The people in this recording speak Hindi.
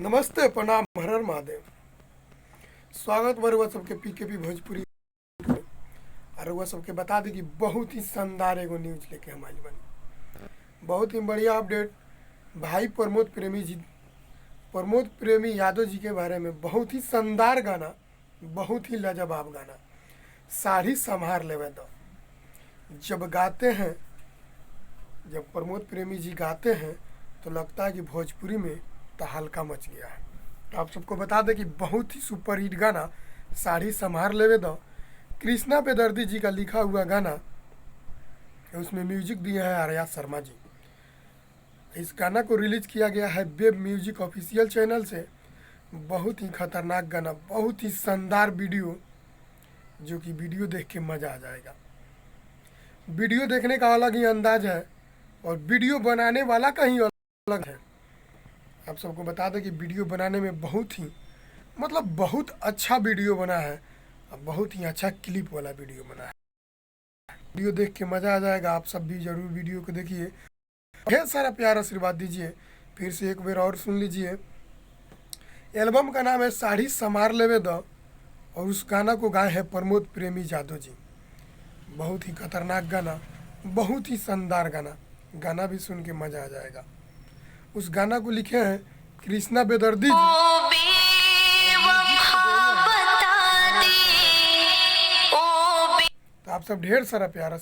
नमस्ते, प्रणाम, हर हर महादेव। स्वागत बरुआ सबके पीकेपी भोजपुरी और वह सबके बता दें कि बहुत ही शानदार एगो न्यूज लेके हम आइल बनी। बहुत ही बढ़िया अपडेट भाई प्रमोद प्रेमी यादव जी के बारे में। बहुत ही शानदार गाना, बहुत ही लाजवाब गाना, साड़ी संभार लेवे दो। जब गाते हैं, जब प्रमोद प्रेमी जी गाते हैं तो लगता है कि भोजपुरी में तो हल्का मच गया है। तो आप सबको बता दें कि बहुत ही सुपर हिट गाना साड़ी संभार लेवे दो, कृष्णा बेदर्दी जी का लिखा हुआ गाना, उसमें म्यूजिक दिया है आर्या शर्मा जी। इस गाना को रिलीज किया गया है वेब म्यूजिक ऑफिशियल चैनल से। बहुत ही खतरनाक गाना, बहुत ही शानदार वीडियो, जो कि वीडियो देख के मज़ा आ जाएगा। वीडियो देखने का अलग ही अंदाज है और वीडियो बनाने वाला का ही अलग है। आप सबको बता दें कि वीडियो बनाने में बहुत अच्छा वीडियो बना है और बहुत ही अच्छा क्लिप वाला वीडियो बना है। वीडियो देख के मज़ा आ जाएगा। आप सब भी जरूर वीडियो को देखिए, ढेर सारा प्यार आशीर्वाद दीजिए। फिर से एक बार और सुन लीजिए। एल्बम का नाम है साड़ी संभार लेवे दो और उस गाना को गाए हैं प्रमोद प्रेमी यादव जी। बहुत ही खतरनाक गाना, बहुत ही शानदार गाना, गाना भी सुन के मज़ा आ जाएगा। उस गाना को लिखे हैं कृष्णा बेदर्दी जी। तो आप सब ढेर सारा प्यार